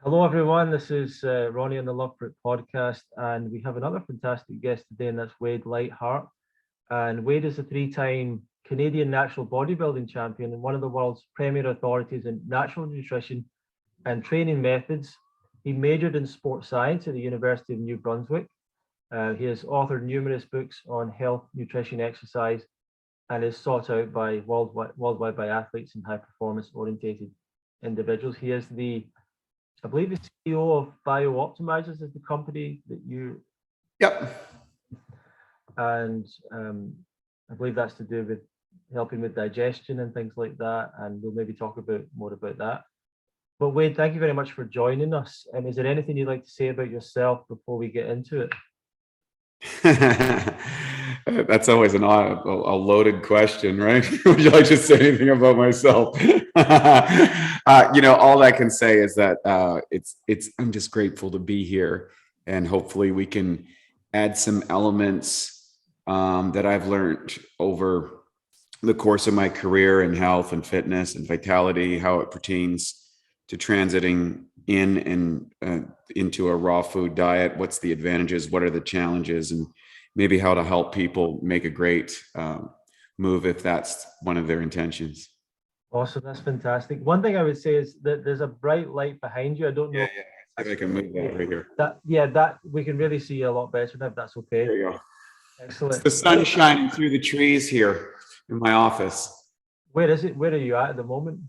Hello, everyone. This is Ronnie on the Lightheart podcast, and we have another fantastic guest today, and that's Wade Lightheart. And Wade is a three-time Canadian natural bodybuilding champion and one of the world's premier authorities in natural nutrition and training methods. He majored in sports science at the University of New Brunswick. He has authored numerous books on health, nutrition, exercise, and is sought out by worldwide by athletes and high performance orientated individuals. He is I believe the CEO of BioOptimizers is the company that you. Yep. And I believe that's to do with helping with digestion and things like that. And we'll maybe talk more about that. But Wade, thank you very much for joining us. And is there anything you'd like to say about yourself before we get into it? That's always a loaded question, right? Would you like to say anything about myself? All I can say is that I'm just grateful to be here, and hopefully we can add some elements that I've learned over the course of my career in health and fitness and vitality, how it pertains to transiting in and into a raw food diet. What's the advantages? What are the challenges? And maybe how to help people make a great move if that's one of their intentions. Awesome, that's fantastic. One thing I would say is that there's a bright light behind you. I don't know. Yeah. If I can move that right here. That we can really see you a lot better now, if that's okay. There you go. Excellent. It's the sun shining through the trees here in my office. Where is it? Where are you at the moment?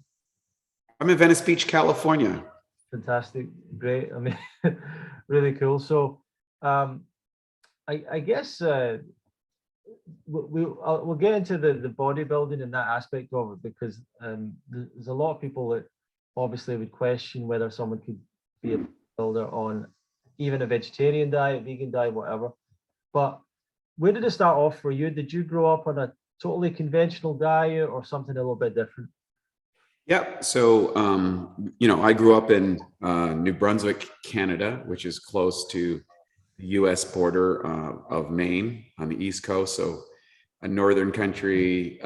I'm in Venice Beach, California. Fantastic, great. I mean, really cool. So, I guess we'll get into the bodybuilding and that aspect of it, because there's a lot of people that obviously would question whether someone could be a bodybuilder on even a vegetarian diet, vegan diet, whatever. But where did it start off for you? Did you grow up on a totally conventional diet or something a little bit different? Yeah. So, I grew up in New Brunswick, Canada, which is close to the U.S. border of Maine on the East Coast. So a northern country,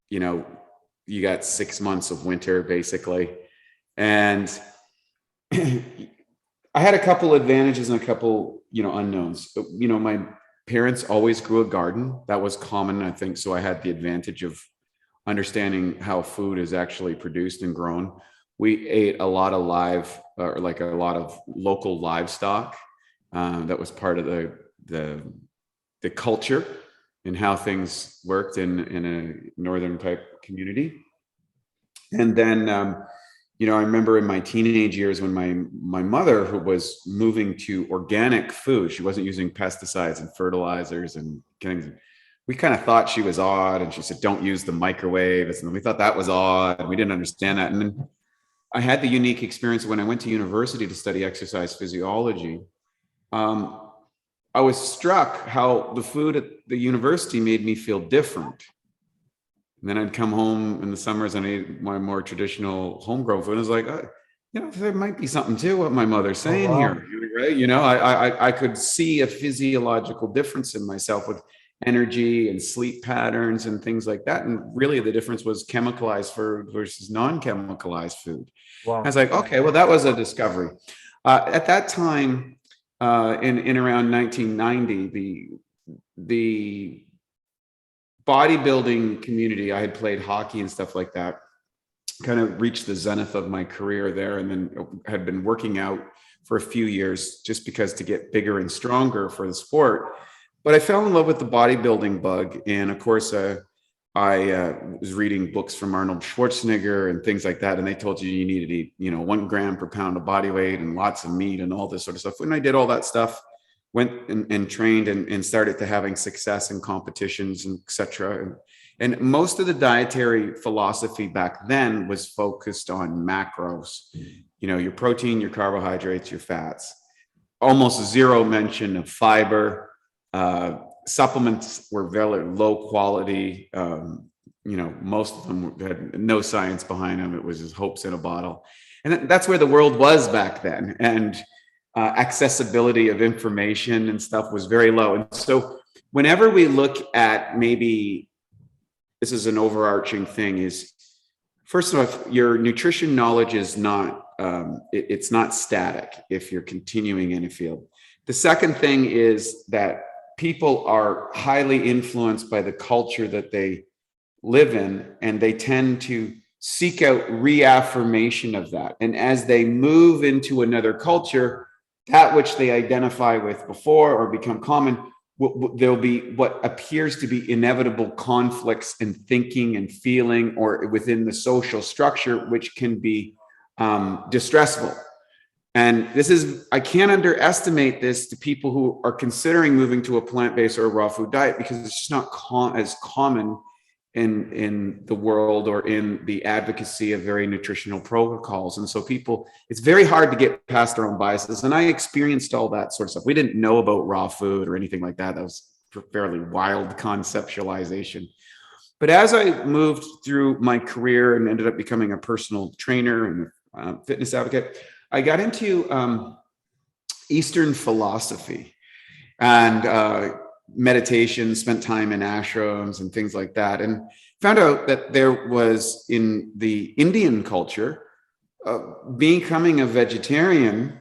you got 6 months of winter basically. And I had a couple advantages and a couple, unknowns. My parents always grew a garden. That was common, I think. So I had the advantage of understanding how food is actually produced and grown. We ate a lot of a lot of local livestock. That was part of the culture and how things worked in a northern type community. And then, I remember in my teenage years when my mother, who was moving to organic food, she wasn't using pesticides and fertilizers and things. We kind of thought she was odd, and she said, "Don't use the microwave." And we thought that was odd, and we didn't understand that. And then I had the unique experience when I went to university to study exercise physiology. I was struck how the food at the university made me feel different. And then I'd come home in the summers and I ate my more traditional homegrown food. And I was like, there might be something to what my mother's saying here, right? I could see a physiological difference in myself with energy and sleep patterns and things like that. And really the difference was chemicalized food versus non-chemicalized food. Wow. I was like, okay, well, that was a discovery. At that time, in around 1990, the bodybuilding community, I had played hockey and stuff like that, kind of reached the zenith of my career there, and then had been working out for a few years just because to get bigger and stronger for the sport. But I fell in love with the bodybuilding bug. And of course, I was reading books from Arnold Schwarzenegger and things like that. And they told you needed to eat, 1 gram per pound of body weight and lots of meat and all this sort of stuff. When I did all that stuff, went and trained and started to having success in competitions and et cetera. And most of the dietary philosophy back then was focused on macros, your protein, your carbohydrates, your fats, almost zero mention of fiber. Supplements were very low quality. Most of them had no science behind them. It was just hopes in a bottle. And that's where the world was back then. And accessibility of information and stuff was very low. And so whenever we look at, maybe this is an overarching thing, is first of all, your nutrition knowledge is not it's not static if you're continuing in a field. The second thing is that people are highly influenced by the culture that they live in, and they tend to seek out reaffirmation of that. And as they move into another culture, that which they identify with before or become common, there'll be what appears to be inevitable conflicts in thinking and feeling or within the social structure, which can be distressful. And this is, I can't underestimate this to people who are considering moving to a plant-based or a raw food diet, because it's just not as common in the world or in the advocacy of very nutritional protocols. And so people, it's very hard to get past their own biases. And I experienced all that sort of stuff. We didn't know about raw food or anything like that. That was fairly wild conceptualization. But as I moved through my career and ended up becoming a personal trainer and fitness advocate, I got into Eastern philosophy and meditation, spent time in ashrams and things like that, and found out that there was, in the Indian culture, becoming a vegetarian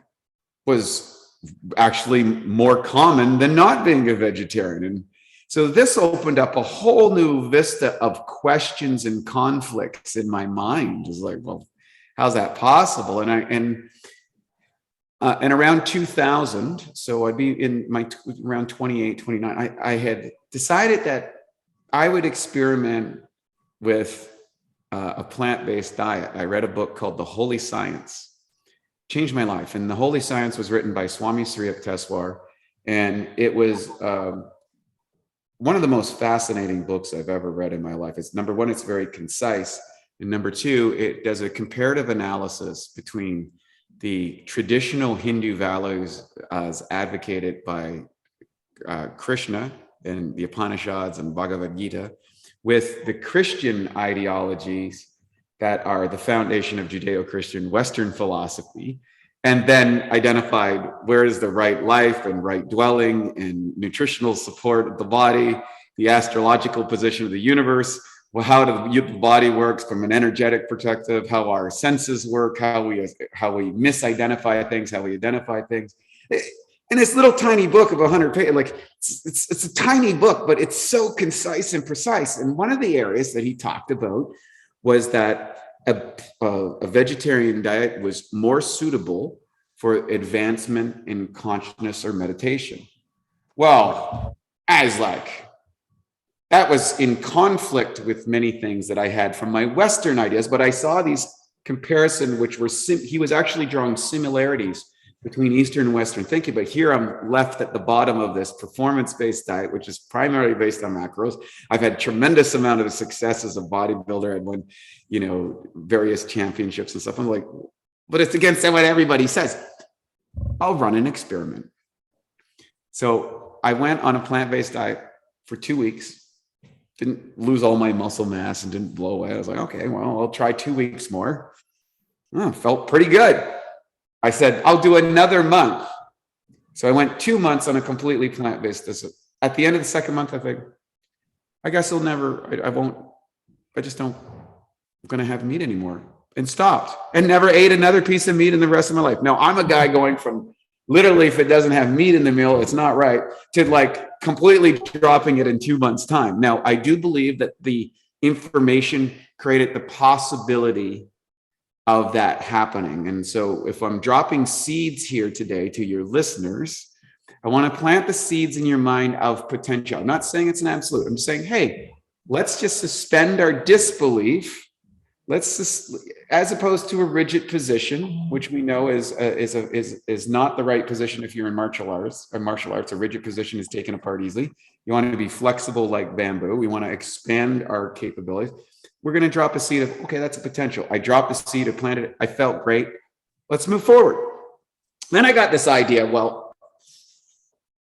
was actually more common than not being a vegetarian. And so this opened up a whole new vista of questions and conflicts in my mind. It was like, well, how's that possible? And around 2000, so I'd be in my around 28, 29, I had decided that I would experiment with a plant-based diet. I read a book called The Holy Science. Changed my life. And The Holy Science was written by Swami Sri Yukteswar. And it was one of the most fascinating books I've ever read in my life. It's, number one, it's very concise. And number two, it does a comparative analysis between the traditional Hindu values as advocated by Krishna in the Upanishads and Bhagavad Gita with the Christian ideologies that are the foundation of Judeo-Christian Western philosophy, and then identified where is the right life and right dwelling and nutritional support of the body, the astrological position of the universe, well, how the body works from an energetic perspective, how our senses work, how we misidentify things, how we identify things. In this little tiny book of 100 pages, like it's a tiny book, but it's so concise and precise. And one of the areas that he talked about was that a vegetarian diet was more suitable for advancement in consciousness or meditation. Well, I was like, that was in conflict with many things that I had from my Western ideas, but I saw these comparisons, which were, he was actually drawing similarities between Eastern and Western thinking. But here I'm left at the bottom of this performance-based diet, which is primarily based on macros. I've had tremendous amount of success as a bodybuilder. I've won, various championships and stuff. I'm like, but it's against what everybody says. I'll run an experiment. So I went on a plant-based diet for 2 weeks. Didn't lose all my muscle mass and didn't blow away. I was like, okay, well, I'll try 2 weeks more. Felt pretty good. I said, I'll do another month. So I went 2 months on a completely plant-based diet. At the end of the second month, I think, I guess I'm going to have meat anymore, and stopped and never ate another piece of meat in the rest of my life. Now I'm a guy going from literally, if it doesn't have meat in the meal, it's not right, to like completely dropping it in 2 months' time. Now, I do believe that the information created the possibility of that happening. And so if I'm dropping seeds here today to your listeners, I want to plant the seeds in your mind of potential. I'm not saying it's an absolute. I'm saying, hey, let's just suspend our disbelief. Let's just, as opposed to a rigid position, which we know is not the right position if you're in martial arts. A rigid position is taken apart easily. You want to be flexible like bamboo. We want to expand our capabilities. We're going to drop a seed of, okay, that's a potential. I dropped the seed, I planted it, I felt great. Let's move forward. Then I got this idea, well,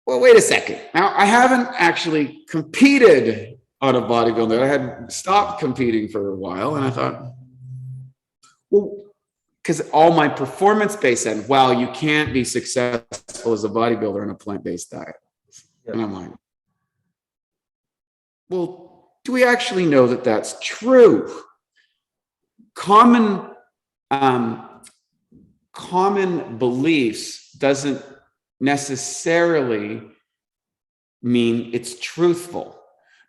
wait a second. Now, I haven't actually competed on a bodybuilder. I had stopped competing for a while, and I thought, well, because all my performance-based said, well, you can't be successful as a bodybuilder on a plant-based diet. Yeah. And I'm like, well, do we actually know that that's true? Common common beliefs doesn't necessarily mean it's truthful,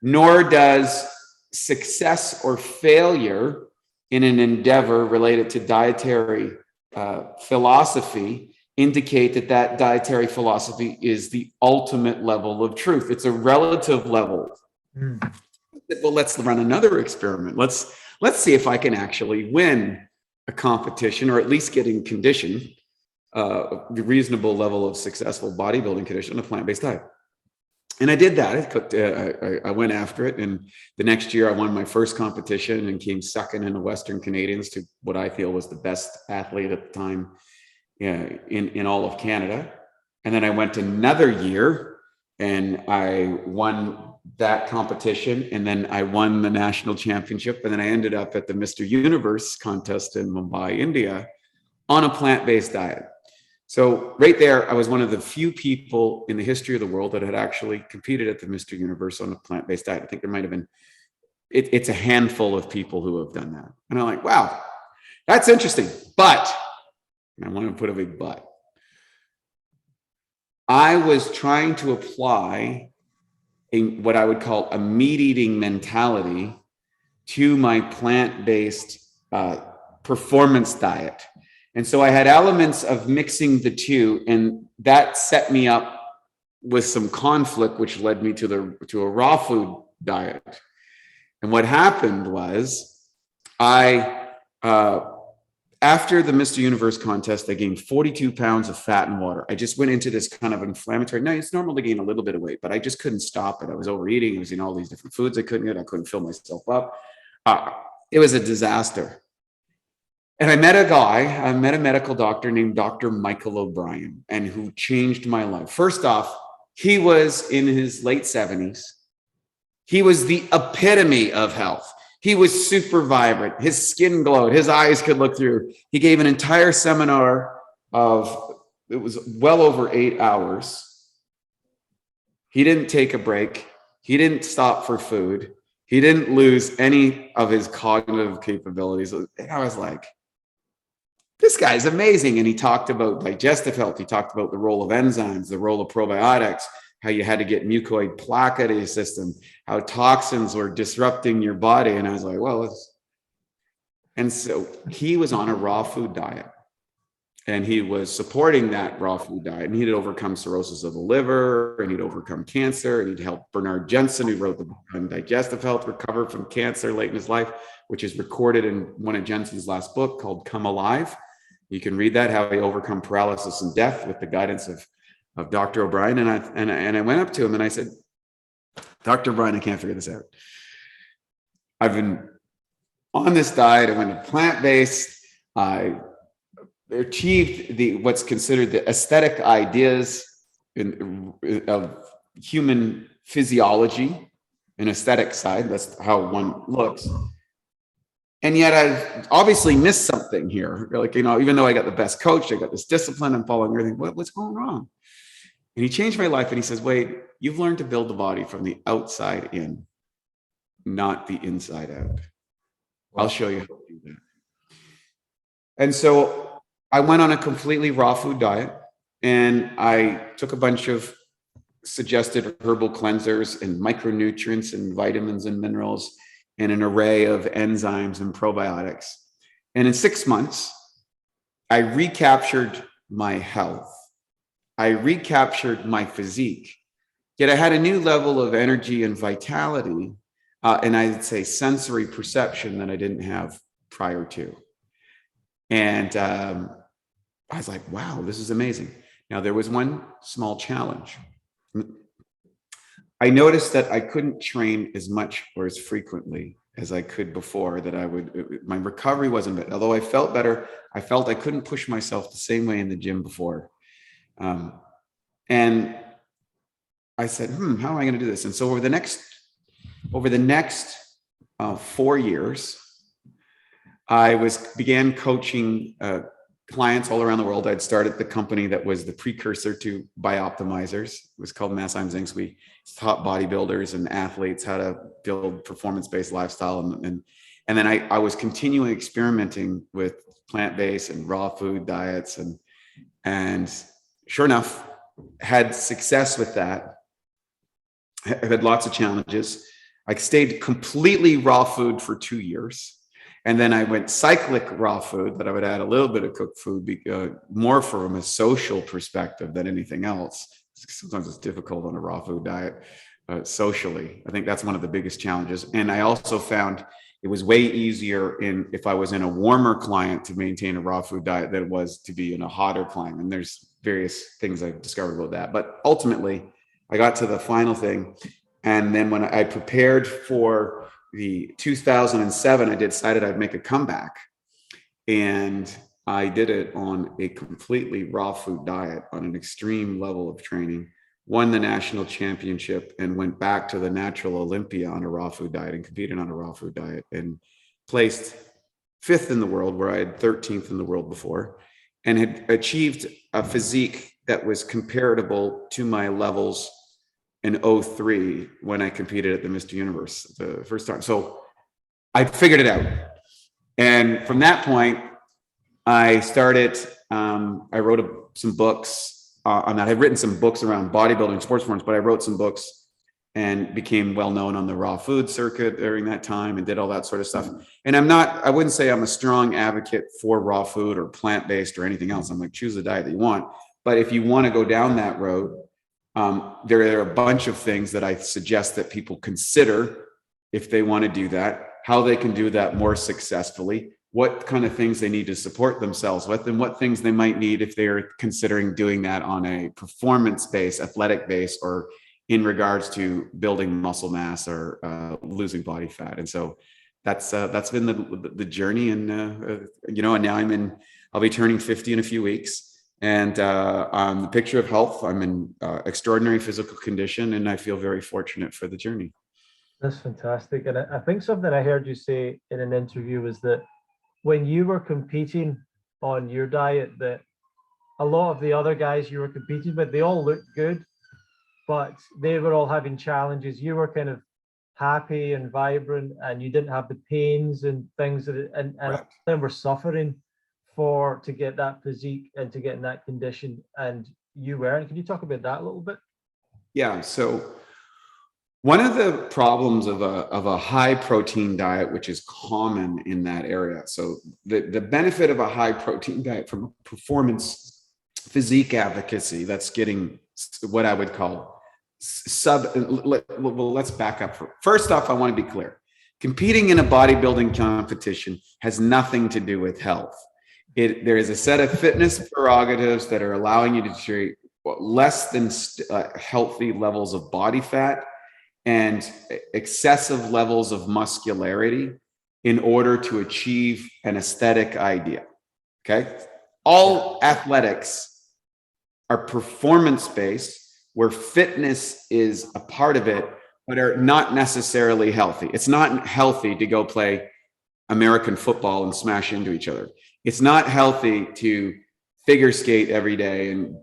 nor does success or failure in an endeavor related to dietary philosophy indicate that that dietary philosophy is the ultimate level of truth. It's a relative level. Well, let's run another experiment. Let's see if I can actually win a competition, or at least get in condition, a reasonable level of successful bodybuilding condition, a plant-based diet. And I did that. I went after it. And the next year I won my first competition and came second in the Western Canadians to what I feel was the best athlete at the time in all of Canada. And then I went another year and I won that competition. And then I won the national championship. And then I ended up at the Mr. Universe contest in Mumbai, India, on a plant-based diet. So right there, I was one of the few people in the history of the world that had actually competed at the Mr. Universe on a plant-based diet. I think there might have been, it's a handful of people who have done that. And I'm like, wow, that's interesting. But, and I want to put a big but, I was trying to apply what I would call a meat-eating mentality to my plant-based performance diet. And so I had elements of mixing the two, and that set me up with some conflict, which led me to a raw food diet. And what happened was after the Mr. Universe contest, I gained 42 pounds of fat and water. I just went into this kind of inflammatory. Now, it's normal to gain a little bit of weight, but I just couldn't stop it. I was overeating. I was eating all these different foods I couldn't eat. I couldn't fill myself up. It was a disaster. And I met a medical doctor named Dr. Michael O'Brien, and who changed my life. First off, he was in his late 70s. He was the epitome of health. He was super vibrant. His skin glowed. His eyes could look through. He gave an entire seminar it was well over 8 hours. He didn't take a break. He didn't stop for food. He didn't lose any of his cognitive capabilities. I was like, this guy's amazing. And he talked about digestive health. He talked about the role of enzymes, the role of probiotics, how you had to get mucoid plaque out of your system, how toxins were disrupting your body. And I was like, well, and so he was on a raw food diet, and he was supporting that raw food diet, and he'd overcome cirrhosis of the liver, and he'd overcome cancer, and he'd helped Bernard Jensen, who wrote the book on digestive health, recover from cancer late in his life, which is recorded in one of Jensen's last book called Come Alive. You can read that, how he overcome paralysis and death with the guidance of Dr. O'Brien. And I went up to him and I said, Dr. O'Brien, I can't figure this out. I've been on this diet. I went to plant-based. I achieved what's considered the aesthetic ideas of human physiology, an aesthetic side. That's how one looks. And yet I've obviously missed something here. Like, even though I got the best coach, I got this discipline, I'm following everything. What's going wrong? And he changed my life. And he says, Wade, you've learned to build the body from the outside in, not the inside out. I'll show you how to do that. And so I went on a completely raw food diet, and I took a bunch of suggested herbal cleansers and micronutrients and vitamins and minerals and an array of enzymes and probiotics. And in 6 months, I recaptured my health. I recaptured my physique. Yet I had a new level of energy and vitality, and I'd say sensory perception that I didn't have prior to. And I was like, wow, this is amazing. Now, there was one small challenge. I noticed that I couldn't train as much or as frequently as I could before, my recovery wasn't better. Although I felt better, I felt I couldn't push myself the same way in the gym before. And I said, how am I going to do this? And so over the next 4 years, I began coaching clients all around the world. I'd started the company that was the precursor to Bioptimizers. It was called Massheim Zincs. We taught bodybuilders and athletes how to build performance-based lifestyle. And then I was continuing experimenting with plant-based and raw food diets, and sure enough, had success with that. I had lots of challenges. I stayed completely raw food for 2 years. And then I went cyclic raw food, that I would add a little bit of cooked food, more from a social perspective than anything else. Sometimes it's difficult on a raw food diet socially. I think that's one of the biggest challenges. And I also found it was way easier if I was in a warmer climate to maintain a raw food diet than it was to be in a hotter climate. And there's various things I've discovered about that. But ultimately, I got to the final thing. And then when I prepared for the 2007, I decided I'd make a comeback. And I did it on a completely raw food diet on an extreme level of training, won the national championship, and went back to the Natural Olympia on a raw food diet and competed on a raw food diet and placed 5th in the world, where I had 13th in the world before, and had achieved a physique that was comparable to my levels in 03 when I competed at the Mr. Universe the first time. So I figured it out. And from that point, I started, I wrote some books on that. I've written some books around bodybuilding, sports performance, but I wrote some books and became well known on the raw food circuit during that time and did all that sort of stuff. And I wouldn't say I'm a strong advocate for raw food or plant-based or anything else. I'm like, choose the diet that you want. But if you want to go down that road, there are a bunch of things that I suggest that people consider if they want to do that, how they can do that more successfully, what kind of things they need to support themselves with, and what things they might need if they're considering doing that on a performance base, athletic base, or in regards to building muscle mass or losing body fat. And so that's been the journey. And and now I'll be turning 50 in a few weeks. And on the picture of health, I'm in extraordinary physical condition, and I feel very fortunate for the journey. That's fantastic. And I think something I heard you say in an interview was that when you were competing on your diet, that a lot of the other guys you were competing with, they all looked good, but they were all having challenges. You were kind of happy and vibrant, and you didn't have the pains and things and then were suffering to get that physique and to get in that condition, and you weren't. Can you talk about that a little bit? Yeah. So one of the problems of a high protein diet, which is common in that area. So the benefit of a high protein diet from a performance physique advocacy, that's getting what I would call let's back up. First off, I want to be clear. Competing in a bodybuilding competition has nothing to do with health. There is a set of fitness prerogatives that are allowing you to treat less than healthy levels of body fat and excessive levels of muscularity in order to achieve an aesthetic idea. Okay. All athletics are performance-based, where fitness is a part of it, but are not necessarily healthy. It's not healthy to go play American football and smash into each other. It's not healthy to figure skate every day and,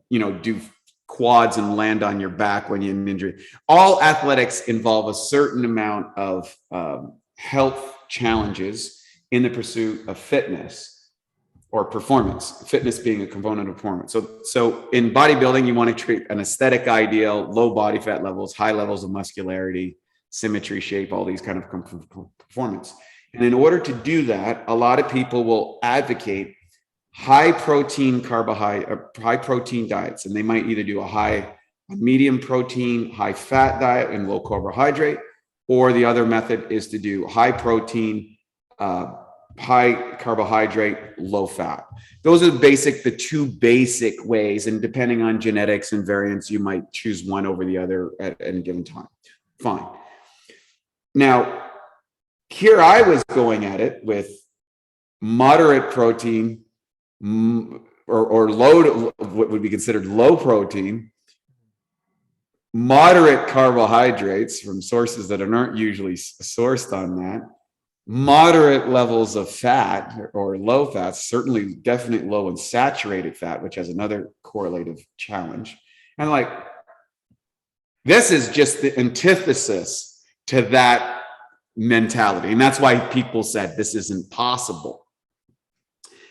do quads and land on your back when you have an injury. All athletics involve a certain amount of health challenges in the pursuit of fitness or performance, fitness being a component of performance. So in bodybuilding, you want to treat an aesthetic ideal, low body fat levels, high levels of muscularity, symmetry, shape, all these kind of performance. And in order to do that, a lot of people will advocate high protein diets, and they might either do a medium protein, high fat diet and low carbohydrate, or the other method is to do high protein, high carbohydrate, low fat. Those are the two basic ways, and depending on genetics and variants, you might choose one over the other at any given time. Fine. Now, here I was going at it with moderate protein or low, what would be considered low protein, moderate carbohydrates from sources that aren't usually sourced on that, moderate levels of fat or low fat, certainly definitely low and saturated fat, which has another correlative challenge. And this is just the antithesis to that mentality. And that's why people said this isn't possible.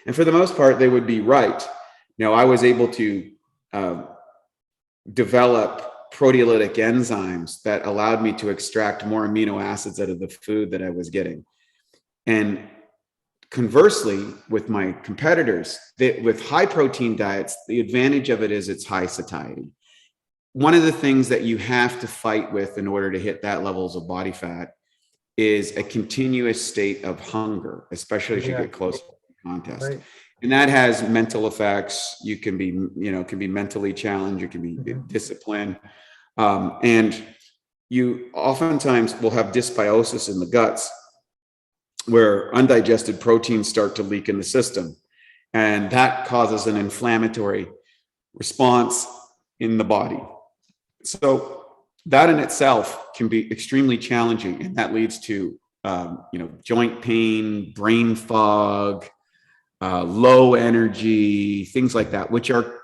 And for the most part, they would be right. Now, I was able to develop proteolytic enzymes that allowed me to extract more amino acids out of the food that I was getting. And conversely, with my competitors, with high protein diets, the advantage of it is it's high satiety. One of the things that you have to fight with in order to hit that levels of body fat is a continuous state of hunger, especially as you get close to the contest. Right. And that has mental effects. You can be, can be mentally challenged. You can be disciplined. And you oftentimes will have dysbiosis in the guts where undigested proteins start to leak in the system. And that causes an inflammatory response in the body. So that in itself can be extremely challenging. And that leads to, joint pain, brain fog, low energy, things like that, which are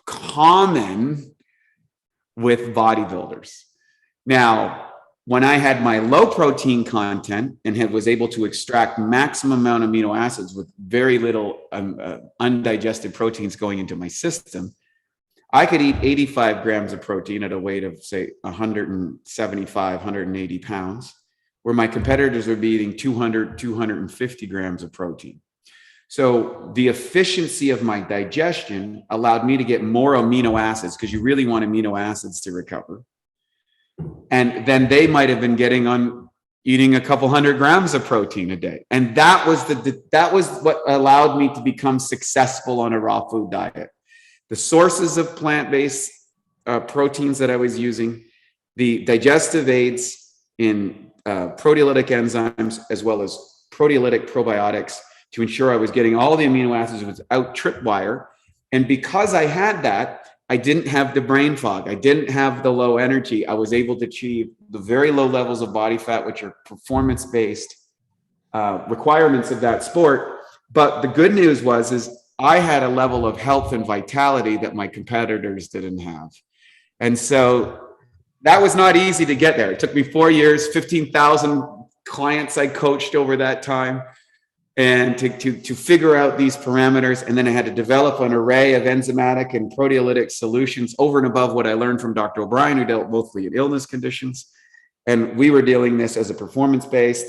common with bodybuilders. Now, when I had my low protein content and was able to extract maximum amount of amino acids with very little undigested proteins going into my system, I could eat 85 grams of protein at a weight of, say, 175, 180 pounds, where my competitors would be eating 200, 250 grams of protein. So the efficiency of my digestion allowed me to get more amino acids, because you really want amino acids to recover. And then they might have been getting on eating a couple hundred grams of protein a day. And that was what allowed me to become successful on a raw food diet. The sources of plant-based proteins that I was using, the digestive aids in proteolytic enzymes, as well as proteolytic probiotics, to ensure I was getting all the amino acids without tripwire. And because I had that, I didn't have the brain fog. I didn't have the low energy. I was able to achieve the very low levels of body fat, which are performance-based requirements of that sport. But the good news is I had a level of health and vitality that my competitors didn't have. And so that was not easy to get there. It took me 4 years, 15,000 clients I coached over that time, and to figure out these parameters. And then I had to develop an array of enzymatic and proteolytic solutions over and above what I learned from Dr. O'Brien, who dealt mostly in illness conditions. And we were dealing this as a performance-based.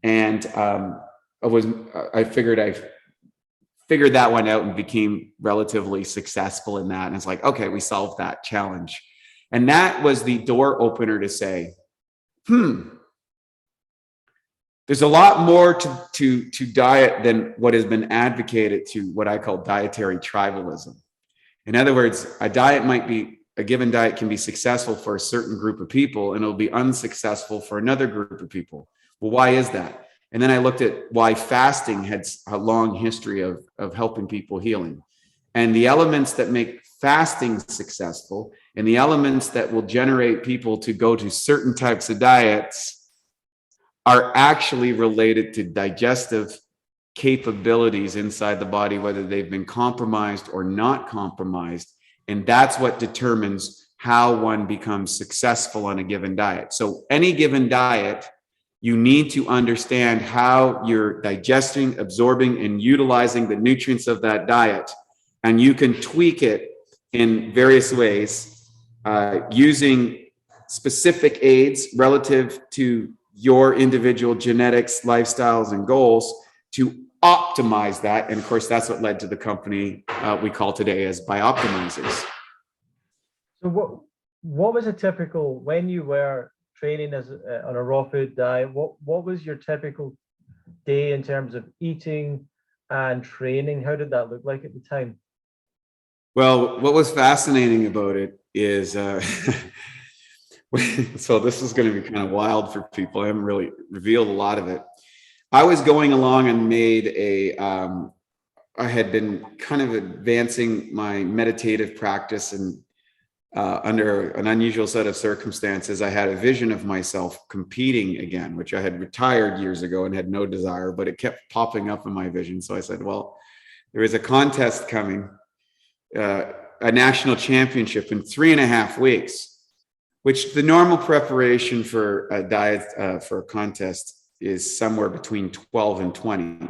And I figured that one out and became relatively successful in that. And it's like, okay, we solved that challenge. And that was the door opener to say, there's a lot more to diet than what has been advocated to what I call dietary tribalism. In other words, a given diet can be successful for a certain group of people, and it'll be unsuccessful for another group of people. Well, why is that? And then I looked at why fasting had a long history of helping people healing. And the elements that make fasting successful and the elements that will generate people to go to certain types of diets are actually related to digestive capabilities inside the body, whether they've been compromised or not compromised. And that's what determines how one becomes successful on a given diet. So any given diet, you need to understand how you're digesting, absorbing, and utilizing the nutrients of that diet. And you can tweak it in various ways using specific aids relative to your individual genetics, lifestyles, and goals to optimize that. And of course, that's what led to the company we call today as Bioptimizers. So what was a typical, when you were training on a raw food diet, what was your typical day in terms of eating and training? How did that look like at the time? Well, what was fascinating about it is, so this is going to be kind of wild for people. I haven't really revealed a lot of it. I was going along and I had been kind of advancing my meditative practice, and under an unusual set of circumstances, I had a vision of myself competing again, which I had retired years ago and had no desire, but it kept popping up in my vision. So I said, well, there is a contest coming, a national championship in 3.5 weeks, which the normal preparation for a diet for a contest is somewhere between 12 and 20.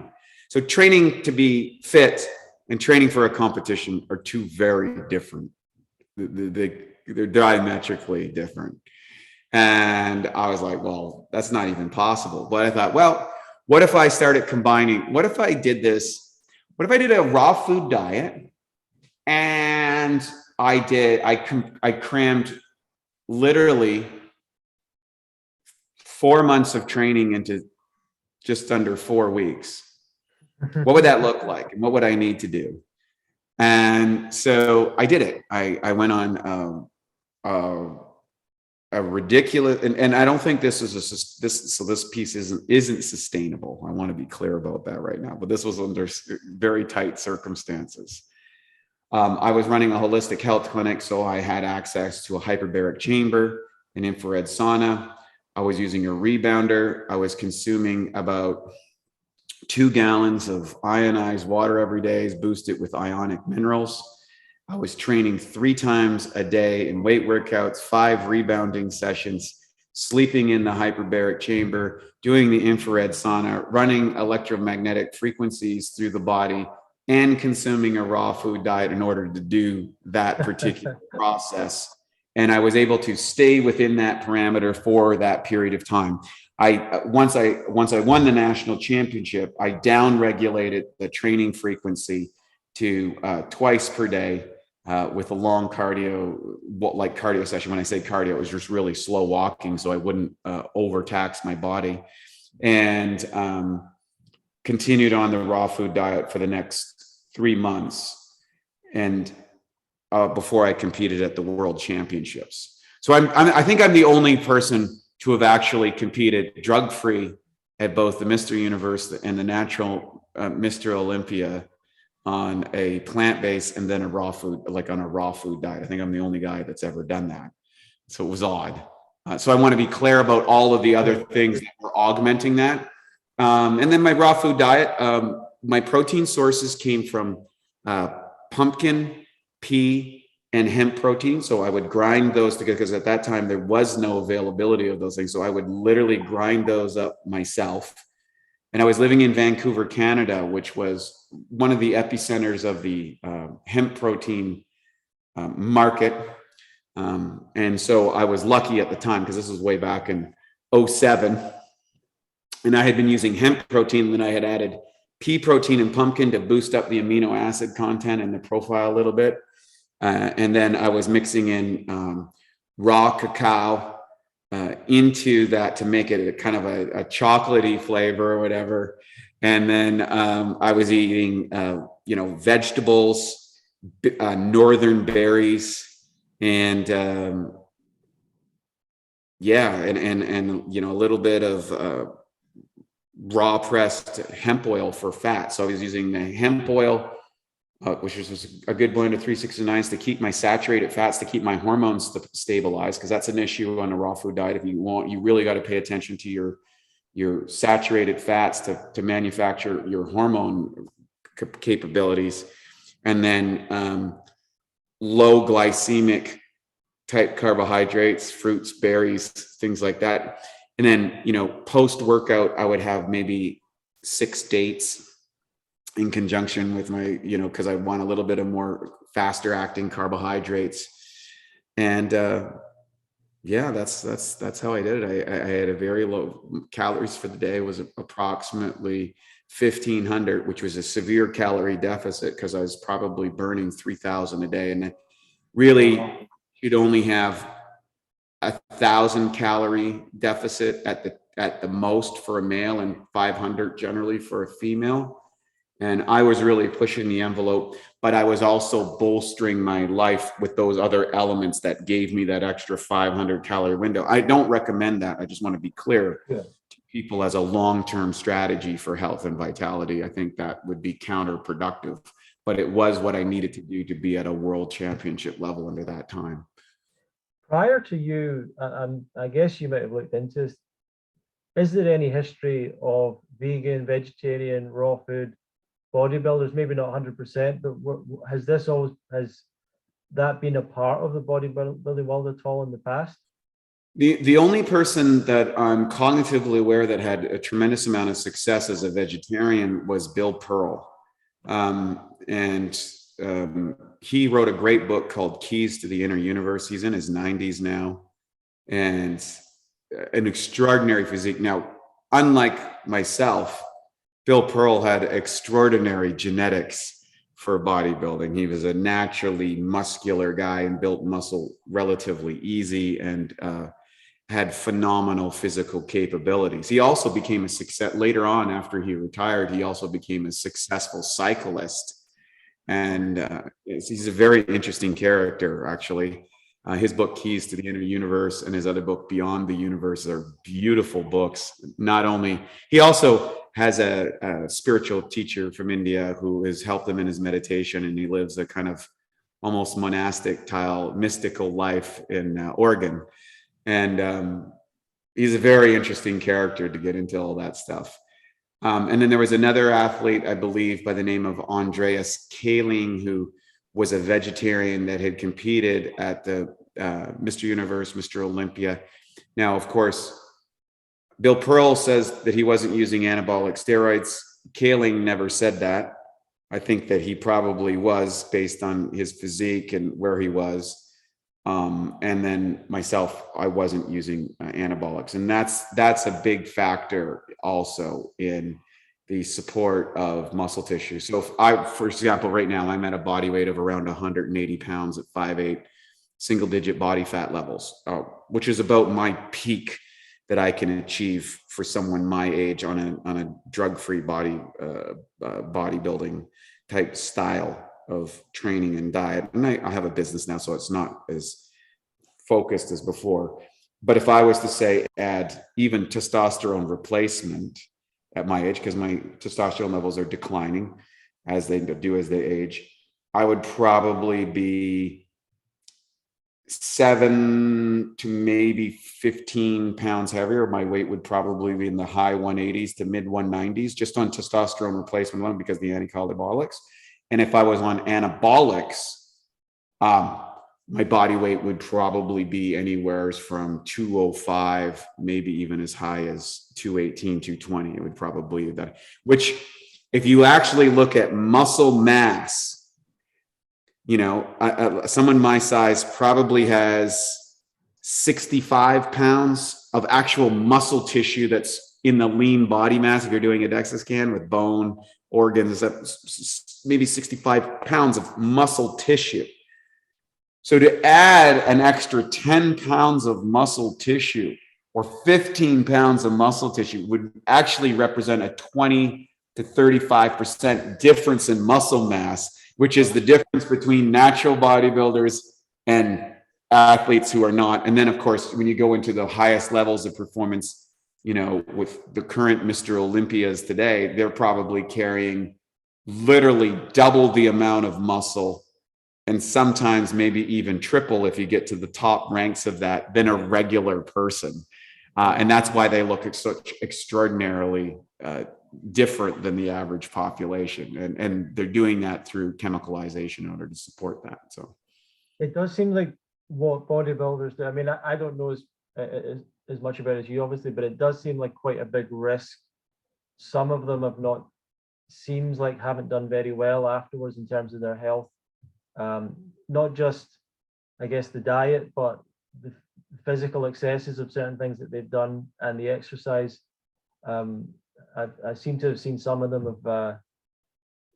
So training to be fit and training for a competition are two very different. They're diametrically different. And I was like, well, that's not even possible. But I thought, well, what if I started combining? What if I did this? What if I did a raw food diet? And I crammed literally 4 months of training into just under 4 weeks. What would that look like? And what would I need to do? And so I did it. I went on a ridiculous, and I don't think this is this piece isn't sustainable. I want to be clear about that right now, but this was under very tight circumstances. I was running a holistic health clinic, so I had access to a hyperbaric chamber, an infrared sauna. I was using a rebounder. I was consuming about 2 gallons of ionized water every day, boosted with ionic minerals. I was training 3 times a day in weight workouts, 5 rebounding sessions, sleeping in the hyperbaric chamber, doing the infrared sauna, running electromagnetic frequencies through the body, and consuming a raw food diet in order to do that particular process. And I was able to stay within that parameter for that period of time. Once I won the national championship, I down-regulated the training frequency to twice per day with a long cardio, like cardio session. When I say cardio, it was just really slow walking, so I wouldn't overtax my body, and continued on the raw food diet for the next 3 months, and before I competed at the World Championships. So I think I'm the only person to have actually competed drug-free at both the Mr. Universe and the natural Mr. Olympia on a plant-based and then a raw food, like on a raw food diet. I think I'm the only guy that's ever done that. So it was odd. So I want to be clear about all of the other things that were augmenting that. And then my raw food diet, my protein sources came from pumpkin, pea, and hemp protein. So I would grind those together because at that time there was no availability of those things. So I would literally grind those up myself. And I was living in Vancouver, Canada, which was one of the epicenters of the hemp protein market. And so I was lucky at the time, because this was way back in 2007. And I had been using hemp protein, and then I had added pea protein and pumpkin to boost up the amino acid content and the profile a little bit. And then I was mixing in raw cacao into that to make it a kind of a chocolatey flavor or whatever. And then I was eating, vegetables, northern berries, and and a little bit of raw pressed hemp oil for fat. So I was using the hemp oil, which was a good blend of 369s to keep my saturated fats, to keep my hormones stabilized, because that's an issue on a raw food diet. If you really got to pay attention to your saturated fats to manufacture your hormone capabilities. And then low glycemic type carbohydrates, fruits, berries, things like that. And then, post workout, I would have maybe 6 dates in conjunction with my, because I want a little bit of more faster acting carbohydrates. And that's how I did it. I had a very low calories for the day, was approximately 1,500, which was a severe calorie deficit, because I was probably burning 3,000 a day. And really, you'd only have 1,000 calorie deficit at the most for a male, and 500 generally for a female. And I was really pushing the envelope, but I was also bolstering my life with those other elements that gave me that extra 500 calorie window. I don't recommend that. I just want to be clear to people as a long-term strategy for health and vitality. I think that would be counterproductive, but it was what I needed to do to be at a world championship level under that time. Prior to you, and I guess you might have looked into this, is there any history of vegan, vegetarian, raw food bodybuilders? Maybe not 100%, but has that been a part of the bodybuilding world at all in the past? The only person that I'm cognitively aware that had a tremendous amount of success as a vegetarian was Bill Pearl. And he wrote a great book called Keys to the Inner Universe. He's in his 90s now, and an extraordinary physique. Now, unlike myself, Bill Pearl had extraordinary genetics for bodybuilding. He was a naturally muscular guy and built muscle relatively easy, and had phenomenal physical capabilities. He also became a success later on. After he retired, he also became a successful cyclist, and he's a very interesting character, actually. His book Keys to the Inner Universe and his other book Beyond the Universe are beautiful books. Not only, he also has a spiritual teacher from India who has helped him in his meditation, and he lives a kind of almost monastic style mystical life in Oregon. And he's a very interesting character to get into all that stuff. And then there was another athlete, I believe, by the name of Andreas Kaling, who was a vegetarian that had competed at the Mr. Universe, Mr. Olympia. Now, of course, Bill Pearl says that he wasn't using anabolic steroids. Kaling never said that. I think that he probably was, based on his physique and where he was. And then myself, I wasn't using anabolics, and that's a big factor also in the support of muscle tissue. So if I, for example, right now I'm at a body weight of around 180 pounds at 5'8", single digit body fat levels, which is about my peak that I can achieve for someone my age on a drug-free bodybuilding type style of training and diet. And I have a business now, so it's not as focused as before. But if I was to say add even testosterone replacement at my age, because my testosterone levels are declining as they do as they age, I would probably be 7 to maybe 15 pounds heavier. My weight would probably be in the high 180s to mid 190s, just on testosterone replacement alone, because of the anabolics. And if I was on anabolics, my body weight would probably be anywhere from 205, maybe even as high as 218, 220. It would probably be that, which if you actually look at muscle mass, you know, someone my size probably has 65 pounds of actual muscle tissue that's in the lean body mass. If you're doing a DEXA scan with bone, organs, maybe 65 pounds of muscle tissue. So to add an extra 10 pounds of muscle tissue or 15 pounds of muscle tissue would actually represent a 20 to 35% difference in muscle mass, which is the difference between natural bodybuilders and athletes who are not. And then, of course, when you go into the highest levels of performance, you know, with the current Mr. Olympias today, they're probably carrying literally double the amount of muscle, and sometimes maybe even triple if you get to the top ranks of that, than a regular person. And that's why they look such extraordinarily different than the average population. And they're doing that through chemicalization in order to support that. So it does seem like what bodybuilders do. I mean, I don't know as much about it as you, obviously, but it does seem like quite a big risk. Some of them have not, seems like haven't done very well afterwards in terms of their health. Not just, I guess, the diet, but the physical excesses of certain things that they've done and the exercise. I seem to have seen some of them have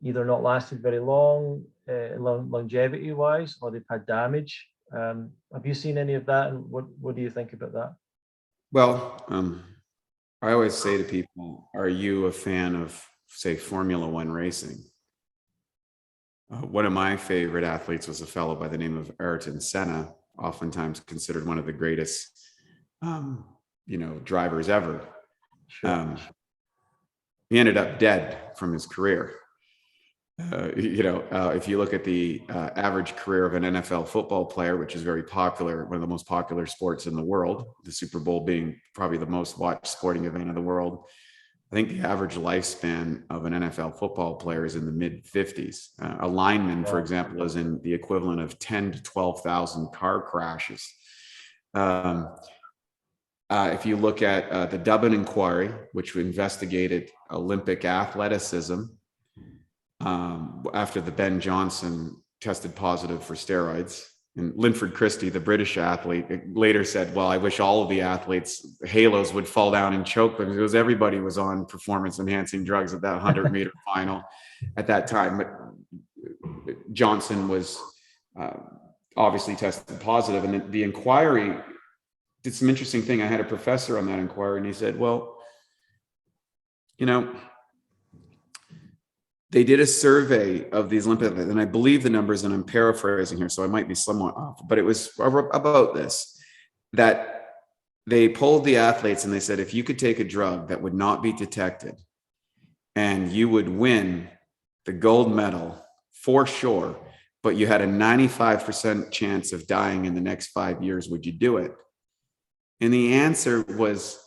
either not lasted very long, longevity wise, or they've had damage. Have you seen any of that, and what do you think about that? Well, I always say to people, are you a fan of, say, Formula One racing? One of my favorite athletes was a fellow by the name of Ayrton Senna, oftentimes considered one of the greatest, drivers ever. Sure. He ended up dead from his career. If you look at the average career of an NFL football player, which is very popular, one of the most popular sports in the world, the Super Bowl being probably the most watched sporting event in the world, I think the average lifespan of an NFL football player is in the mid 50s. A lineman, for example, is in the equivalent of 10 to 12,000 car crashes. If you look at the Dublin Inquiry, which investigated Olympic athleticism after the Ben Johnson tested positive for steroids, and Linford Christie, the British athlete, later said, well, I wish all of the athletes' halos would fall down and choke them, because everybody was on performance enhancing drugs at that 100-meter final at that time. But Johnson was obviously tested positive, and the inquiry did some interesting thing. I had a professor on that inquiry, and he said, well, you know, they did a survey of these Olympic athletes, and I believe the numbers, and I'm paraphrasing here, so I might be somewhat off, but it was about this, that they polled the athletes and they said, if you could take a drug that would not be detected and you would win the gold medal for sure, but you had a 95% chance of dying in the next 5 years, would you do it? And the answer was,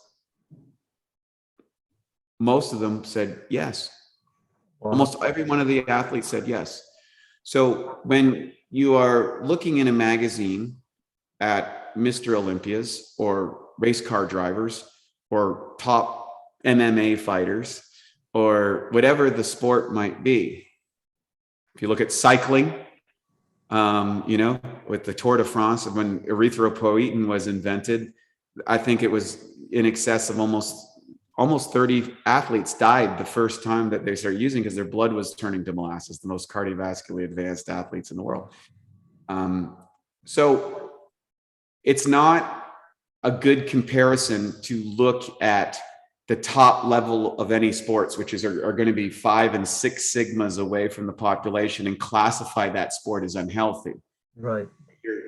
most of them said yes. Wow. Almost every one of the athletes said yes. So when you are looking in a magazine at Mr. Olympias or race car drivers or top MMA fighters or whatever the sport might be, if you look at cycling, you know, with the Tour de France, when erythropoietin was invented, I think it was in excess of almost 30 athletes died the first time that they started using, because their blood was turning to molasses, the most cardiovascularly advanced athletes in the world. So it's not a good comparison to look at the top level of any sports, which are going to be 5 and 6 sigmas away from the population, and classify that sport as unhealthy. Right.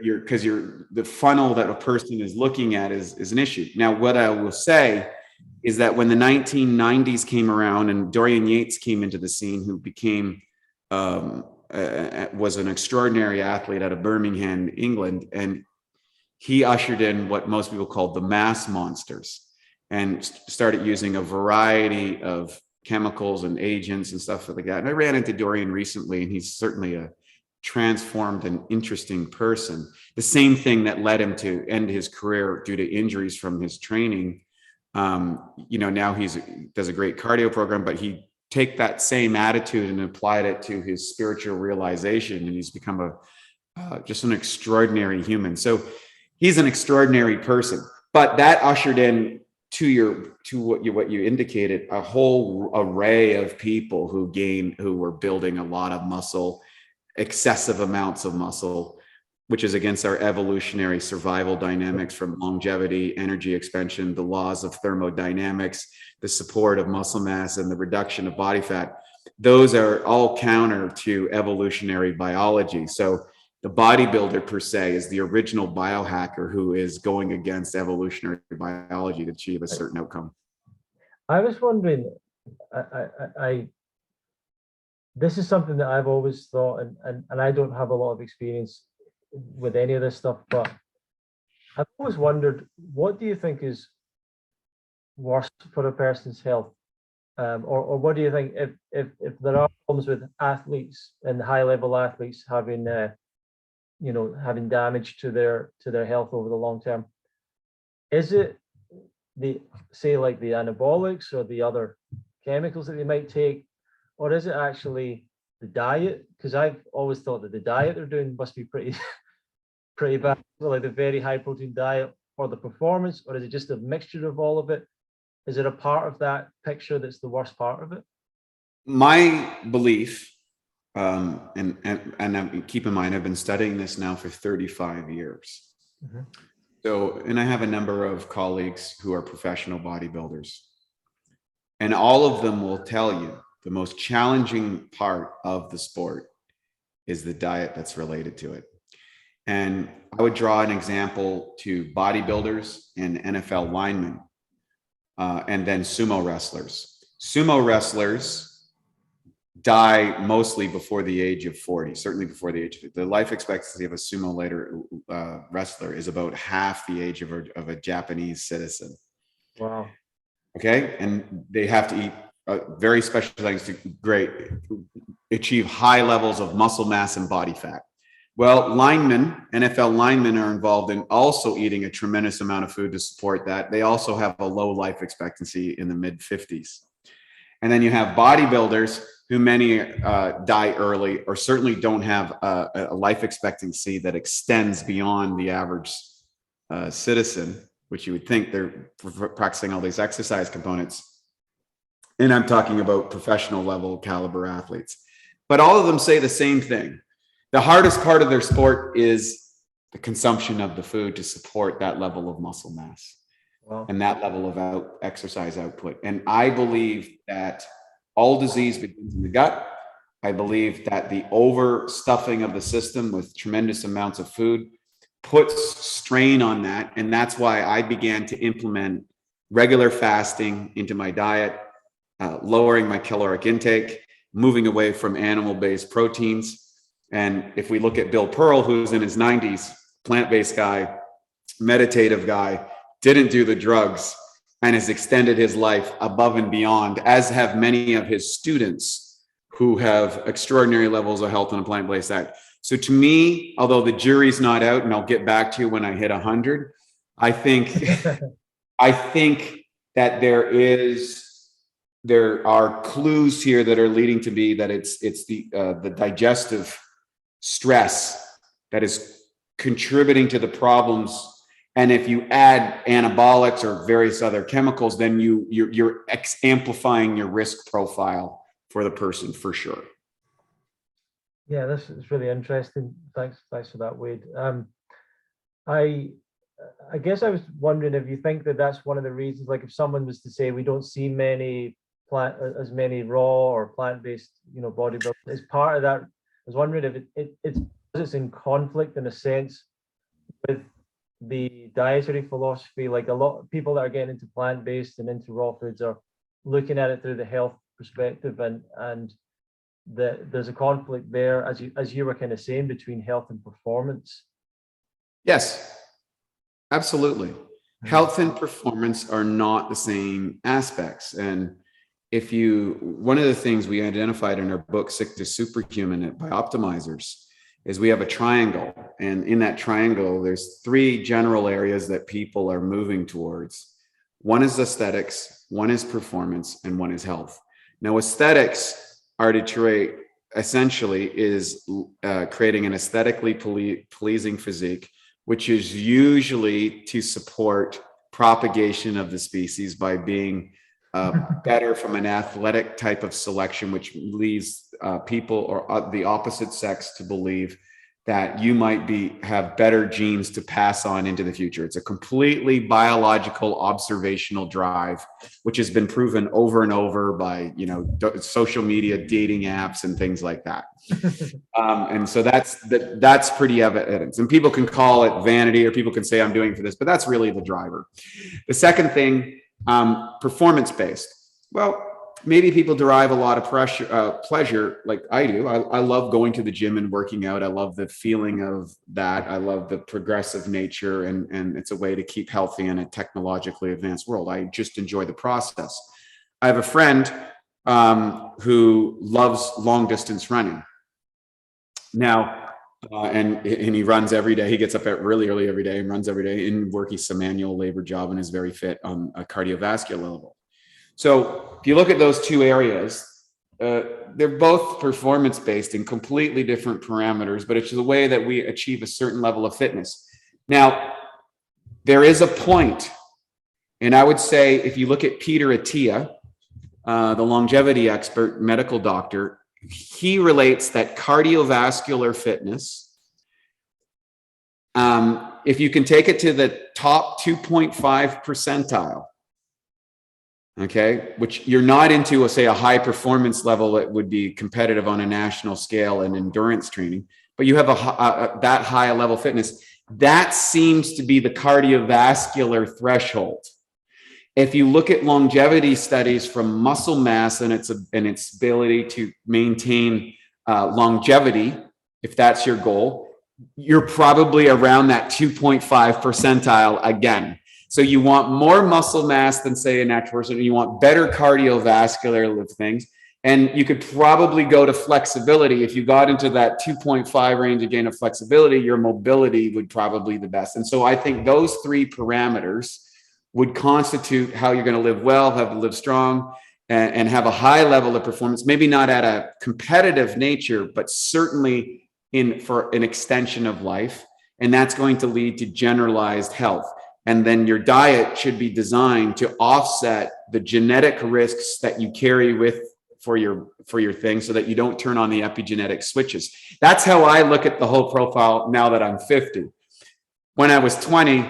Because the funnel that a person is looking at is an issue. Now, what I will say is that when the 1990s came around and Dorian Yates came into the scene, who became was an extraordinary athlete out of Birmingham, England, and he ushered in what most people called the mass monsters, and started using a variety of chemicals and agents and stuff like that. And I ran into Dorian recently, and he's certainly a transformed and interesting person. The same thing that led him to end his career due to injuries from his training. You know, now does a great cardio program, but he take that same attitude and applied it to his spiritual realization, and he's become just an extraordinary human. So he's an extraordinary person. But that ushered in to what you indicated, a whole array of people who were building a lot of muscle, excessive amounts of muscle, which is against our evolutionary survival dynamics from longevity, energy expansion, the laws of thermodynamics, the support of muscle mass, and the reduction of body fat. Those are all counter to evolutionary biology. So the bodybuilder per se is the original biohacker who is going against evolutionary biology to achieve a certain outcome. I was wondering, this is something that I've always thought, and I don't have a lot of experience with any of this stuff, but I've always wondered, what do you think is worse for a person's health? Or what do you think, if there are problems with athletes and high level athletes having having damage to their health over the long term, is it the anabolics or the other chemicals that they might take, or is it actually the diet? Because I've always thought that the diet they're doing must be pretty bad, like the very high protein diet, or the performance, or is it just a mixture of all of it? Is it a part of that picture that's the worst part of it? My belief, and keep in mind, I've been studying this now for 35 years. Mm-hmm. So, and I have a number of colleagues who are professional bodybuilders, and all of them will tell you the most challenging part of the sport is the diet that's related to it. And I would draw an example to bodybuilders and NFL linemen, and then sumo wrestlers. Sumo wrestlers die mostly before the age of 40, certainly before the age of 50. The life expectancy of a sumo wrestler is about half the age of a Japanese citizen. Wow. Okay. And they have to eat very special things to achieve high levels of muscle mass and body fat. Well, NFL linemen are involved in also eating a tremendous amount of food to support that. They also have a low life expectancy in the mid 50s. And then you have bodybuilders who many die early, or certainly don't have a life expectancy that extends beyond the average citizen, which you would think they're practicing all these exercise components. And I'm talking about professional level caliber athletes. But all of them say the same thing. The hardest part of their sport is the consumption of the food to support that level of muscle mass. Wow. And that level of exercise output. And I believe that all disease begins in the gut. I believe that the overstuffing of the system with tremendous amounts of food puts strain on that. And that's why I began to implement regular fasting into my diet, lowering my caloric intake, moving away from animal-based proteins. And if we look at Bill Pearl, who's in his 90s, plant-based guy, meditative guy, didn't do the drugs, and has extended his life above and beyond, as have many of his students who have extraordinary levels of health on a plant-based diet. So to me, although the jury's not out, and I'll get back to you when I hit 100, I think that there are clues here that are leading to be that it's the digestive stress that is contributing to the problems. And if you add anabolics or various other chemicals, then you're amplifying your risk profile for the person for sure. Yeah, this is really interesting. Thanks for that, Wade. I guess I was wondering if you think that that's one of the reasons, like if someone was to say we don't see as many raw or plant-based, bodybuilders, as part of that, I was wondering if it's in conflict in a sense with the dietary philosophy. Like a lot of people that are getting into plant-based and into raw foods are looking at it through the health perspective, and there's a conflict there, as you were kind of saying, between health and performance. Yes, absolutely. Health and performance are not the same aspects. And one of the things we identified in our book, Sick to Superhuman by Optimizers, is we have a triangle. And in that triangle, there's 3 general areas that people are moving towards. One is aesthetics, one is performance, and one is health. Now, aesthetics are essentially is creating an aesthetically pleasing physique, which is usually to support propagation of the species by being better from an athletic type of selection, which leads people or the opposite sex to believe that you might have better genes to pass on into the future. It's a completely biological observational drive, which has been proven over and over by social media, dating apps, and things like that. And so that's pretty evidence. And people can call it vanity, or people can say I'm doing it for this, but that's really the driver. The second thing, performance-based. Well, maybe people derive a lot of pleasure, like I do. I love going to the gym and working out. I love the feeling of that. I love the progressive nature, and it's a way to keep healthy in a technologically advanced world. I just enjoy the process. I have a friend who loves long distance running. Now, and he runs every day. He gets up at really early every day and runs every day. In work, he's a manual labor job and is very fit on a cardiovascular level. So if you look at those 2 areas, they're both performance-based in completely different parameters, but it's the way that we achieve a certain level of fitness. Now, there is a point, and I would say if you look at Peter Attia, the longevity expert, medical doctor, he relates that cardiovascular fitness, if you can take it to the top 2.5 percentile, okay, which you're not into, say, a high performance level that would be competitive on a national scale and endurance training, but you have that high a level fitness, that seems to be the cardiovascular threshold. If you look at longevity studies from muscle mass and its ability to maintain longevity, if that's your goal, you're probably around that 2.5 percentile again. So you want more muscle mass than, say, a natural person. You want better cardiovascular things. And you could probably go to flexibility. If you got into that 2.5 range again of flexibility, your mobility would probably be the best. And so I think those three parameters would constitute how you're going to live well, have to live strong, and have a high level of performance, maybe not at a competitive nature, but certainly for an extension of life. And that's going to lead to generalized health. And then your diet should be designed to offset the genetic risks that you carry with for your thing, so that you don't turn on the epigenetic switches. That's how I look at the whole profile now that I'm 50. When I was 20,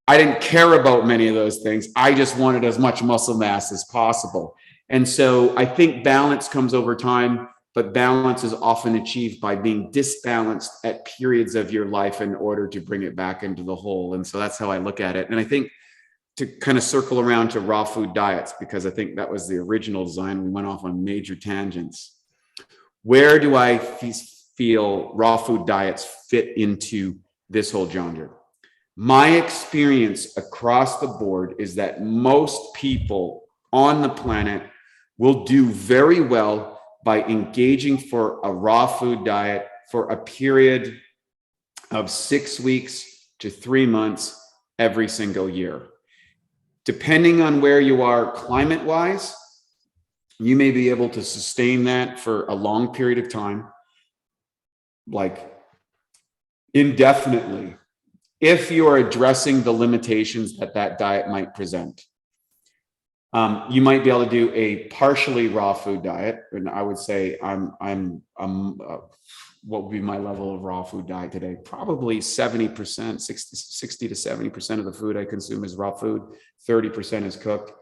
I didn't care about many of those things. I just wanted as much muscle mass as possible. And so I think balance comes over time, but balance is often achieved by being disbalanced at periods of your life in order to bring it back into the whole. And so that's how I look at it. And I think, to kind of circle around to raw food diets, because I think that was the original design. We went off on major tangents. Where do I feel raw food diets fit into this whole genre? My experience across the board is that most people on the planet will do very well by engaging for a raw food diet for a period of 6 weeks to 3 months every single year. Depending on where you are climate-wise, you may be able to sustain that for a long period of time, like indefinitely, if you are addressing the limitations that diet might present. You might be able to do a partially raw food diet, and I would say what would be my level of raw food diet today? Probably 70%, 60 to 70% of the food I consume is raw food, 30% is cooked.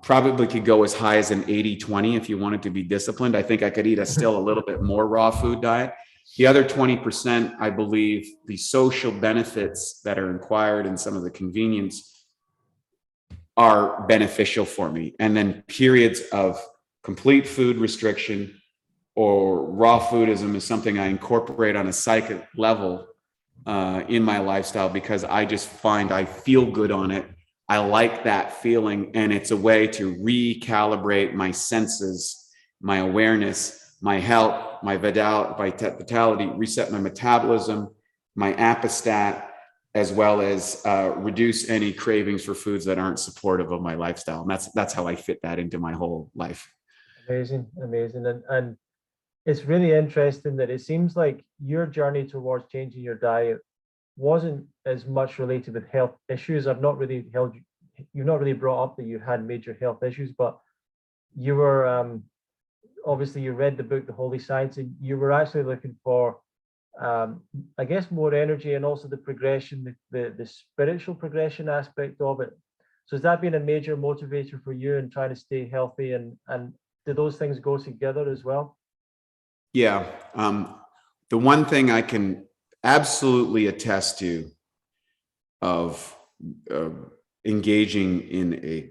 Probably could go as high as an 80-20 if you wanted to be disciplined. I think I could eat still a little bit more raw food diet. The other 20%, I believe the social benefits that are required and some of the convenience are beneficial for me. And then periods of complete food restriction or raw foodism is something I incorporate on a psychic level in my lifestyle, because I just find I feel good on it. I like that feeling, and it's a way to recalibrate my senses, my awareness, my health, my vitality, reset my metabolism, my apostat, as well as reduce any cravings for foods that aren't supportive of my lifestyle. And that's how I fit that into my whole life. Amazing. And it's really interesting that it seems like your journey towards changing your diet wasn't as much related with health issues. You've not really brought up that you had major health issues, but you were obviously you read the book, The Holy Science, and you were actually looking for I guess more energy, and also the progression, the spiritual progression aspect of it. So has that been a major motivator for you in trying to stay healthy, and do those things go together as well? Yeah. The one thing I can absolutely attest to of engaging in a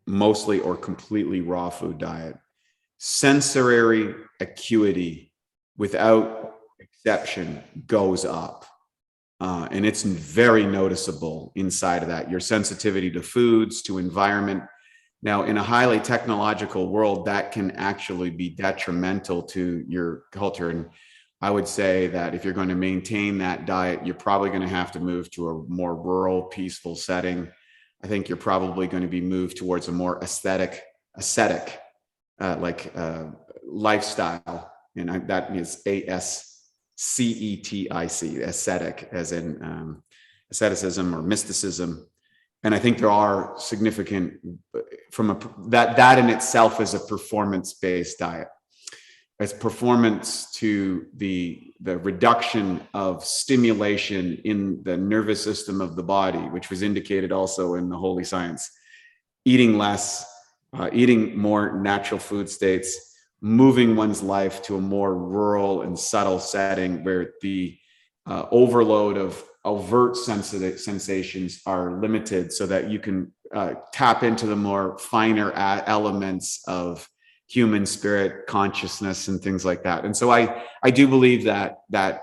mostly or completely raw food diet, sensory acuity without exception goes up. And it's very noticeable inside of that. Your sensitivity to foods, to environment. Now, in a highly technological world, that can actually be detrimental to your culture. And I would say that if you're going to maintain that diet, you're probably going to have to move to a more rural, peaceful setting. I think you're probably going to be moved towards a more ascetic lifestyle. And that is ASCETIC, ascetic, as in asceticism or mysticism. And I think there are significant that in itself is a performance-based diet. It's performance to the reduction of stimulation in the nervous system of the body, which was indicated also in the Holy Science. Eating less, eating more natural food states, moving one's life to a more rural and subtle setting where the overload of overt sensations are limited, so that you can tap into the more finer elements of human spirit, consciousness, and things like that. And so I do believe that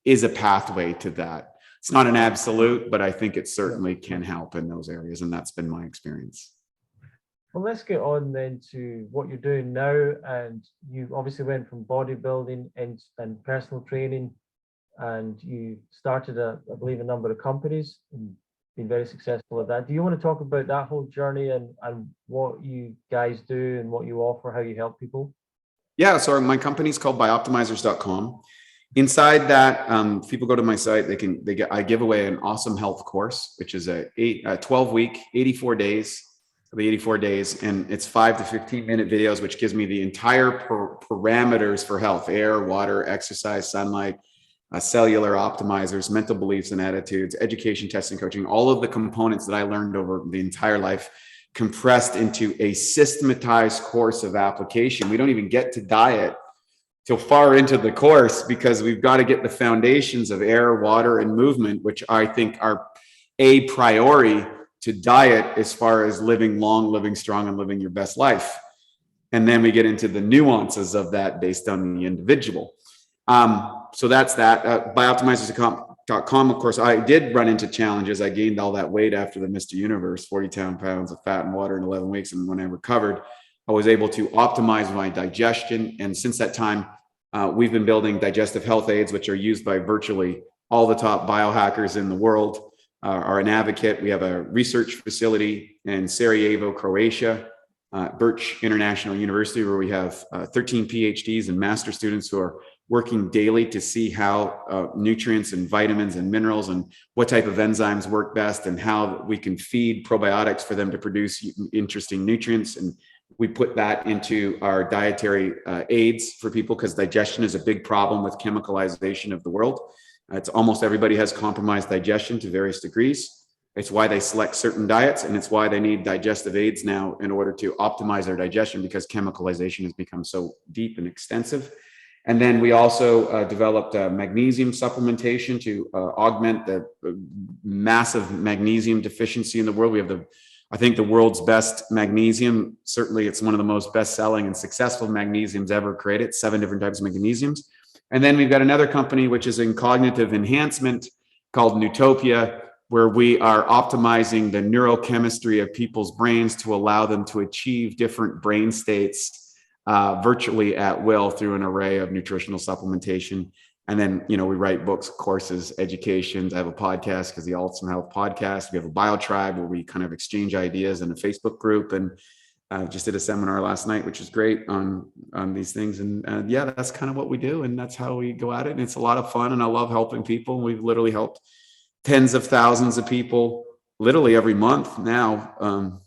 is a pathway to that. It's not an absolute, but I think it certainly can help in those areas. And that's been my experience. Well, let's get on then to what you're doing now. And you obviously went from bodybuilding and personal training, and you started, I believe, a number of companies and been very successful at that. Do you want to talk about that whole journey and what you guys do and what you offer, how you help people? Yeah, so my company's called byoptimizers.com. Inside that, if people go to my site, I give away an awesome health course, which is a 12-week, 84 days, the 84 days, and it's 5 to 15-minute videos, which gives me the entire parameters for health: air, water, exercise, sunlight, cellular optimizers, mental beliefs and attitudes, education, testing, coaching, all of the components that I learned over the entire life, compressed into a systematized course of application. We don't even get to diet till far into the course because we've got to get the foundations of air, water, and movement, which I think are a priori to diet as far as living long, living strong, and living your best life. And then we get into the nuances of that based on the individual. So that's that. Byoptimizers.com. Of course, I did run into challenges. I gained all that weight after the Mr. Universe, 40 pounds of fat and water in 11 weeks. And when I recovered, I was able to optimize my digestion. And since that time, we've been building digestive health aids, which are used by virtually all the top biohackers in the world. Are an advocate. We have a research facility in Sarajevo, Croatia, Birch International University, where we have 13 PhDs and master students who are working daily to see how nutrients and vitamins and minerals and what type of enzymes work best and how we can feed probiotics for them to produce interesting nutrients. And we put that into our dietary aids for people because digestion is a big problem with chemicalization of the world. It's almost everybody has compromised digestion to various degrees. It's why they select certain diets, and it's why they need digestive aids now in order to optimize their digestion because chemicalization has become so deep and extensive. And then we also developed magnesium supplementation to augment the massive magnesium deficiency in the world. We have I think the world's best magnesium. Certainly it's one of the most best-selling and successful magnesiums ever created, 7 different types of magnesiums. And then we've got another company, which is in cognitive enhancement called Newtopia, where we are optimizing the neurochemistry of people's brains to allow them to achieve different brain states virtually at will through an array of nutritional supplementation. And then, we write books, courses, educations. I have a podcast because the Ultimate Health podcast. We have a bio tribe where we kind of exchange ideas in a Facebook group. And just did a seminar last night, which is great on these things. And yeah, that's kind of what we do. And that's how we go at it. And it's a lot of fun. And I love helping people. We've literally helped tens of thousands of people literally every month now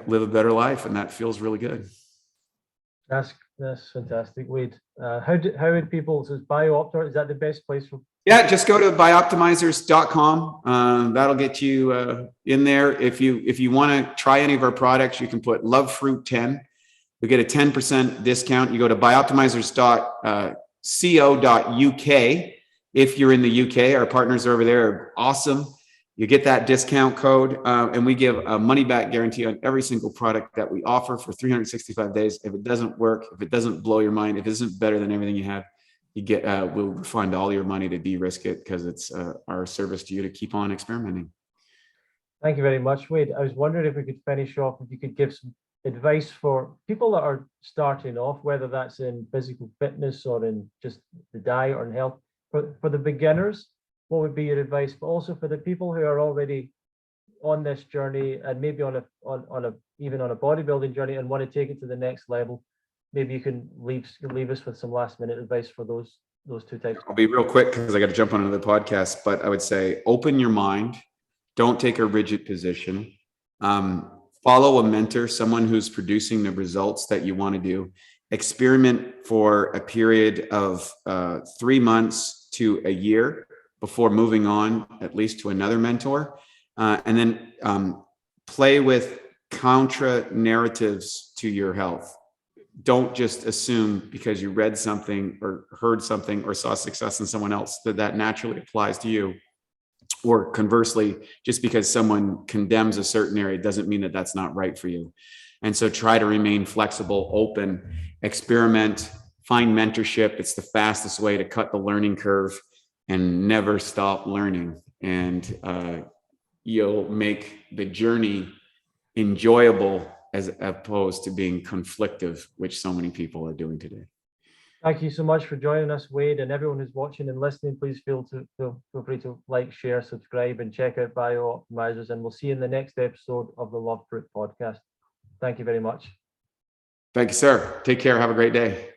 live a better life. And that feels really good. That's fantastic, Wade. How would people, so it's BioOptimizers, is that the best place for? Yeah, just go to byoptimizers.com. That'll get you in there. If you want to try any of our products, you can put Love Fruit 10. You get a 10% discount. You go to byoptimizers.co.uk. If you're in the UK, our partners over there are awesome. You get that discount code, and we give a money back guarantee on every single product that we offer for 365 days. If it doesn't work, if it doesn't blow your mind, if it isn't better than everything you have, you get we'll refund all your money to de-risk it because it's our service to you to keep on experimenting. Thank you very much, Wade. I was wondering if we could finish off, if you could give some advice for people that are starting off, whether that's in physical fitness or in just the diet or in health. For the beginners, what would be your advice? But also for the people who are already on this journey and maybe even on a bodybuilding journey and want to take it to the next level. Maybe you can leave us with some last minute advice for those two types. I'll be real quick because I got to jump on another podcast, but I would say open your mind. Don't take a rigid position. Follow a mentor, someone who's producing the results that you want to do. Experiment for a period of 3 months to a year before moving on, at least to another mentor. And then play with contra narratives to your health. Don't just assume because you read something or heard something or saw success in someone else that naturally applies to you. Or conversely, just because someone condemns a certain area doesn't mean that that's not right for you. And so try to remain flexible, open, experiment, find mentorship. It's the fastest way to cut the learning curve and never stop learning. And you'll make the journey enjoyable as opposed to being conflictive, which so many people are doing today. Thank you so much for joining us, Wade, and everyone who's watching and listening. Please feel free to like, share, subscribe, and check out Bio Optimizers. And we'll see you in the next episode of the Love Fruit podcast. Thank you very much. Thank you, sir. Take care. Have a great day.